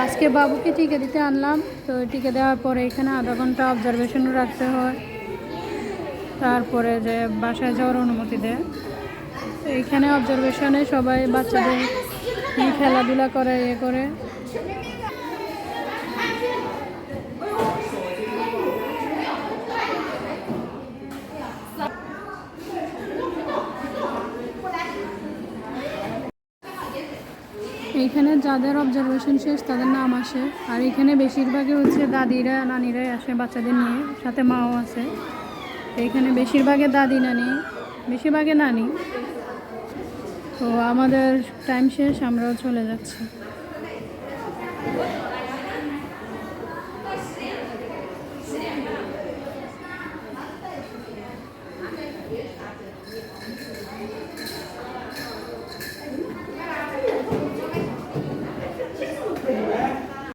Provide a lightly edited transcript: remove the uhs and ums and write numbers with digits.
আজকে বাবুকে টিকা দিতে আনলাম, তো টিকা দেওয়ার পরে এখানে আধা ঘন্টা অবজারভেশনও রাখতে হয়, তারপরে যে বাসায় যাওয়ার অনুমতি দেয়। তো এইখানে অবজারভেশনে সবাই বাচ্চাদের খেলাধুলা করে করে। এইখানে যাদের অবজারভেশন শেষ তাদের নাম আসে, আর এখানে বেশিরভাগই হচ্ছে দাদিরা নানিরাই আসে বাচ্চাদের নিয়ে, সাথে মাও আছে। এইখানে বেশিরভাগে দাদি নানি, বেশিরভাগে নানি। তো আমাদের টাইম শেষ, আমরাও চলে যাচ্ছি।